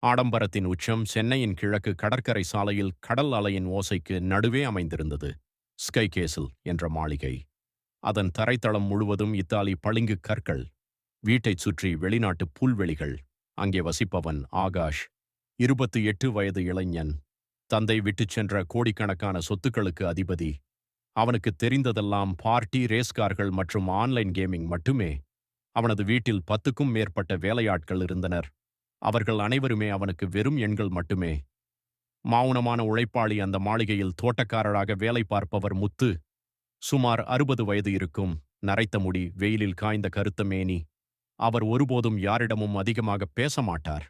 ஆடம்பரத்தின் உச்சம் சென்னையின் கிழக்கு கடற்கரை சாலையில் கடல் அலையின் ஓசைக்கு நடுவே அமைந்திருந்தது. ஸ்கை கேசில் என்ற மாளிகை. அதன் தரைத்தளம் முழுவதும் இத்தாலி பளிங்கு கற்கள். வீட்டைச் சுற்றி வெளிநாட்டு புல்வெளிகள். அங்கே வசிப்பவன் ஆகாஷ். 28 வயது இளைஞன். தந்தை விட்டுச் சென்ற கோடிக்கணக்கான சொத்துக்களுக்கு அதிபதி. அவனுக்கு தெரிந்ததெல்லாம் பார்ட்டி, ரேஸ்கார்கள் மற்றும் ஆன்லைன் கேமிங் மட்டுமே. அவனது வீட்டில் 10க்கும் மேற்பட்ட வேலையாட்கள் இருந்தனர். அவர்கள் அனைவருமே அவனுக்கு வெறும் எண்கள் மட்டுமே. மௌனமான உழைப்பாளி அந்த மாளிகையில் தோட்டக்காரராக வேலை பார்ப்பவர் முத்து. சுமார் 60 வயது இருக்கும். நரைத்த முடி, வெயிலில் காய்ந்த கருத்த மேனி. அவர் ஒருபோதும் யாரிடமும் அதிகமாக பேச மாட்டார்.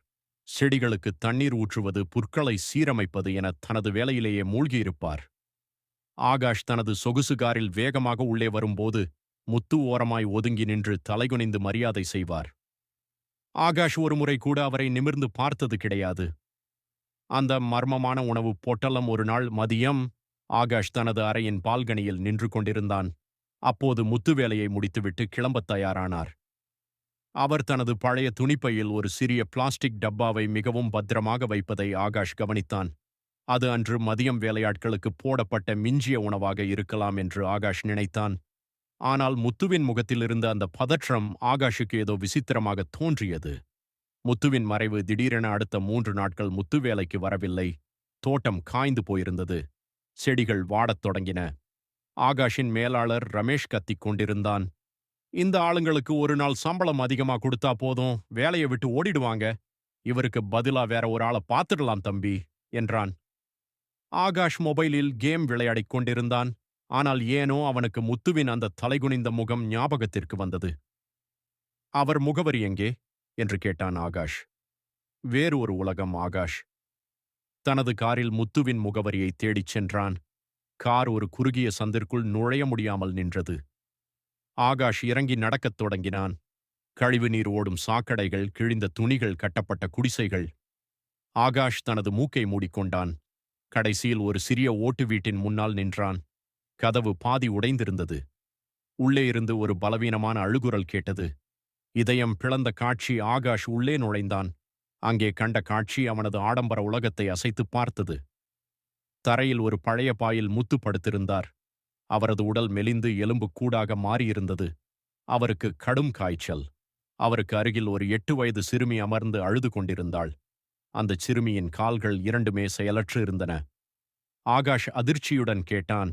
செடிகளுக்கு தண்ணீர் ஊற்றுவது, புற்களை சீரமைப்பது என தனது வேலையிலேயே மூழ்கியிருப்பார். ஆகாஷ் தனது சொகுசு காரில் வேகமாக உள்ளே வரும்போது முத்து ஓரமாய் ஒதுங்கி நின்று தலைகுனிந்து மரியாதை செய்வார். ஆகாஷ் ஒருமுறை கூட அவரை நிமிர்ந்து பார்த்தது கிடையாது. அந்த மர்மமான உணவு பொட்டலம் ஒரு நாள் மதியம் ஆகாஷ் தனது அறையின் பால்கனியில் நின்று கொண்டிருந்தான். அப்போது முத்து வேலையை முடித்துவிட்டு கிளம்பத் தயாரானார். அவர் தனது பழைய துணிப்பையில் ஒரு சிறிய பிளாஸ்டிக் டப்பாவை மிகவும் பத்திரமாக வைப்பதை ஆகாஷ் கவனித்தான். அது அன்று மதியம் வேலையாட்களுக்கு போடப்பட்ட மிஞ்சிய உணவாக இருக்கலாம் என்று ஆகாஷ் நினைத்தான். ஆனால் முத்துவின் முகத்தில் இருந்த அந்த பதற்றம் ஆகாஷுக்கு ஏதோ விசித்திரமாக தோன்றியது. முத்துவின் மறைவு திடீரென அடுத்த 3 நாட்கள் முத்து வேலைக்கு வரவில்லை. தோட்டம் காய்ந்து போயிருந்தது. செடிகள் வாடத் தொடங்கின. ஆகாஷின் மேலாளர் ரமேஷ் கத்திக் கொண்டிருந்தான். இந்த ஆளுங்களுக்கு ஒரு நாள் சம்பளம் அதிகமா கொடுத்தா போதும், வேலையை விட்டு ஓடிடுவாங்க. இவருக்கு பதிலா வேற ஒரு ஆளை பார்த்துடலாம் தம்பி என்றான். ஆகாஷ் மொபைலில் கேம் விளையாடிக் கொண்டிருந்தான். ஆனால் ஏனோ அவனுக்கு முத்துவின் அந்த தலைகுனிந்த முகம் ஞாபகத்திற்கு வந்தது. அவர் முகவரி எங்கே என்று கேட்டான் ஆகாஷ். வேறு ஒரு உலகம் ஆகாஷ். தனது காரில் முத்துவின் முகவரியை தேடிச் சென்றான். கார் ஒரு குறுகிய சந்திற்குள் நுழைய முடியாமல் நின்றது. ஆகாஷ் இறங்கி நடக்கத் தொடங்கினான். கழிவுநீர் ஓடும் சாக்கடைகள், கிழிந்த துணிகள் கட்டப்பட்ட குடிசைகள். ஆகாஷ் தனது மூக்கை மூடிக்கொண்டான். கடைசியில் ஒரு சிறிய ஓட்டு வீட்டின் முன்னால் நின்றான். கதவு பாதி உடைந்திருந்தது. உள்ளே இருந்து ஒரு பலவீனமான அழுகுரல் கேட்டது. இதயம் பிளந்த காட்சி. ஆகாஷ் உள்ளே நுழைந்தான். அங்கே கண்ட காட்சி அவனது ஆடம்பர உலகத்தை அசைத்து பார்த்தது. தரையில் ஒரு பழைய பாயில் முத்து படுத்திருந்தார். அவரது உடல் மெலிந்து எலும்பு கூடாக மாறியிருந்தது. அவருக்கு கடும் காய்ச்சல். அவருக்கு அருகில் ஒரு 8 வயது சிறுமி அமர்ந்து அழுது கொண்டிருந்தாள். அந்த சிறுமியின் கால்கள் இரண்டுமே செயலற்று இருந்தன. ஆகாஷ் அதிர்ச்சியுடன் கேட்டான்,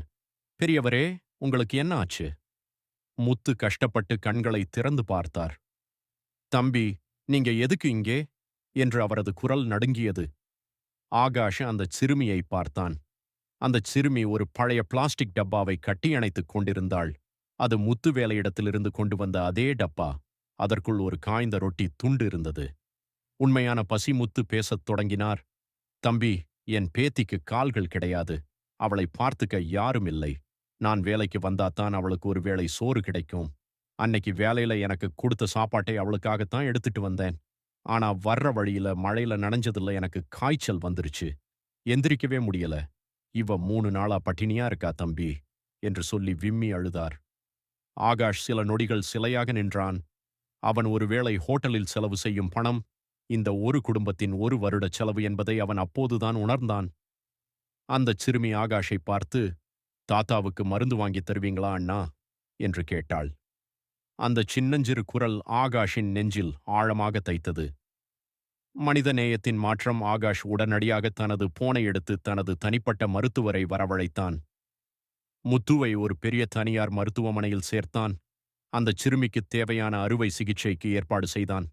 பெரியவரே, உங்களுக்கு என்ன ஆச்சு? முத்து கஷ்டப்பட்டு கண்களை திறந்து பார்த்தார். தம்பி, நீங்க எதுக்கு இங்கே என்று அவரது குரல் நடுங்கியது. ஆகாஷ் அந்த சிறுமியை பார்த்தான். அந்த சிறுமி ஒரு பழைய பிளாஸ்டிக் டப்பாவை கட்டியணைத்துக் கொண்டிருந்தாள். அது முத்து வேலையிடத்திலிருந்து கொண்டு வந்த அதே டப்பா. அதற்குள் ஒரு காய்ந்த ரொட்டி துண்டு இருந்தது. உண்மையான பசி. முத்து பேசத் தொடங்கினார். தம்பி, என் பேத்திக்கு கால்கள் கிடையாது. அவளை பார்த்துக்க யாரும் இல்லை. நான் வேலைக்கு வந்தாத்தான் அவளுக்கு ஒரு வேளை சோறு கிடைக்கும். அன்னைக்கு வேலையில எனக்கு கொடுத்த சாப்பாட்டை அவளுக்காகத்தான் எடுத்துட்டு வந்தேன். ஆனா வர்ற வழியில மழையில நனைஞ்சதுல எனக்கு காய்ச்சல் வந்துருச்சு. எந்திரிக்கவே முடியல. இவ 3 நாளா பட்டினியா இருக்கா தம்பி என்று சொல்லி விம்மி அழுதார். ஆகாஷ் சில நொடிகள் சிலையாக நின்றான். அவன் ஒருவேளை ஹோட்டலில் செலவு செய்யும் பணம் இந்த ஒரு குடும்பத்தின் 1 வருட செலவு என்பதை அவன் அப்போதுதான் உணர்ந்தான். அந்தச் சிறுமி ஆகாஷை பார்த்து, தாத்தாவுக்கு மருந்து வாங்கித் தருவீங்களா அண்ணா என்று கேட்டாள். அந்த சின்னஞ்சிறு குரல் ஆகாஷின் நெஞ்சில் ஆழமாக தைத்தது. மனித நேயத்தின் மாற்றம். ஆகாஷ் உடனடியாக தனது போனை எடுத்து தனது தனிப்பட்ட மருத்துவரை வரவழைத்தான். முத்துவை ஒரு பெரிய தனியார் மருத்துவமனையில் சேர்த்தான். அந்தச் சிறுமிக்கு தேவையான அறுவை சிகிச்சைக்கு ஏற்பாடு செய்தான்.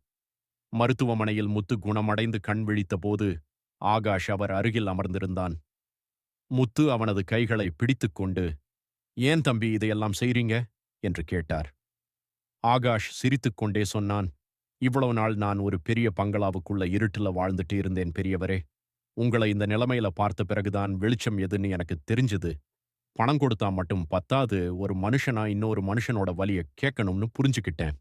மருத்துவமனையில் முத்து குணமடைந்து கண் விழித்தபோது ஆகாஷ் அவர் அருகில் அமர்ந்திருந்தான். முத்து அவனது கைகளை பிடித்துக்கொண்டு, ஏன் தம்பி இதையெல்லாம் செய்றீங்க என்று கேட்டார். ஆகாஷ் சிரித்துக்கொண்டே சொன்னான், இவ்வளவு நாள் நான் ஒரு பெரிய பங்களாவுக்குள்ள இருட்டுல வாழ்ந்துட்டு இருந்தேன் பெரியவரே. உங்களை இந்த நிலைமையில பார்த்த பிறகுதான் வெளிச்சம் எதுன்னு எனக்கு தெரிஞ்சது. பணம் கொடுத்தா மட்டும் பத்தாது, ஒரு மனுஷனா இன்னொரு மனுஷனோட வலிய கேட்கணும்னு புரிஞ்சுக்கிட்டேன்.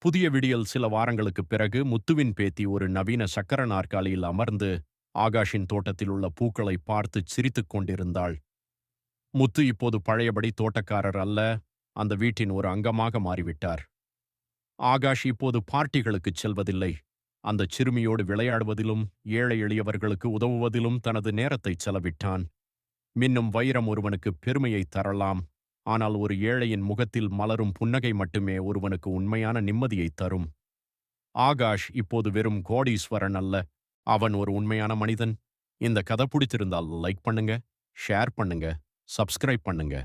புதிய விடியல். சில வாரங்களுக்குப் பிறகு முத்துவின் பேத்தி ஒரு நவீன சக்கர நாற்காலியில் அமர்ந்து ஆகாஷின் தோட்டத்தில் உள்ள பூக்களை பார்த்து சிரித்துக் கொண்டிருந்தாள். முத்து இப்போது பழையபடி தோட்டக்காரர் அல்ல, அந்த வீட்டின் ஒரு அங்கமாக மாறிவிட்டார். ஆகாஷ் இப்போது பார்ட்டிகளுக்குச் செல்வதில்லை. அந்தச் சிறுமியோடு விளையாடுவதிலும் ஏழை எளியவர்களுக்கு உதவுவதிலும் தனது நேரத்தைச் செலவிட்டான். மின்னும் வைரம் ஒருவனுக்கு பெருமையை தரலாம், ஆனால் ஒரு ஏழையின் முகத்தில் மலரும் புன்னகை மட்டுமே ஒருவனுக்கு உண்மையான நிம்மதியைத் தரும். ஆகாஷ் இப்போது வெறும் கோடீஸ்வரன் அல்ல, அவன் ஒரு உண்மையான மனிதன். இந்த கதை பிடிச்சிருந்தால் லைக் பண்ணுங்க, ஷேர் பண்ணுங்க, சப்ஸ்கிரைப் பண்ணுங்க.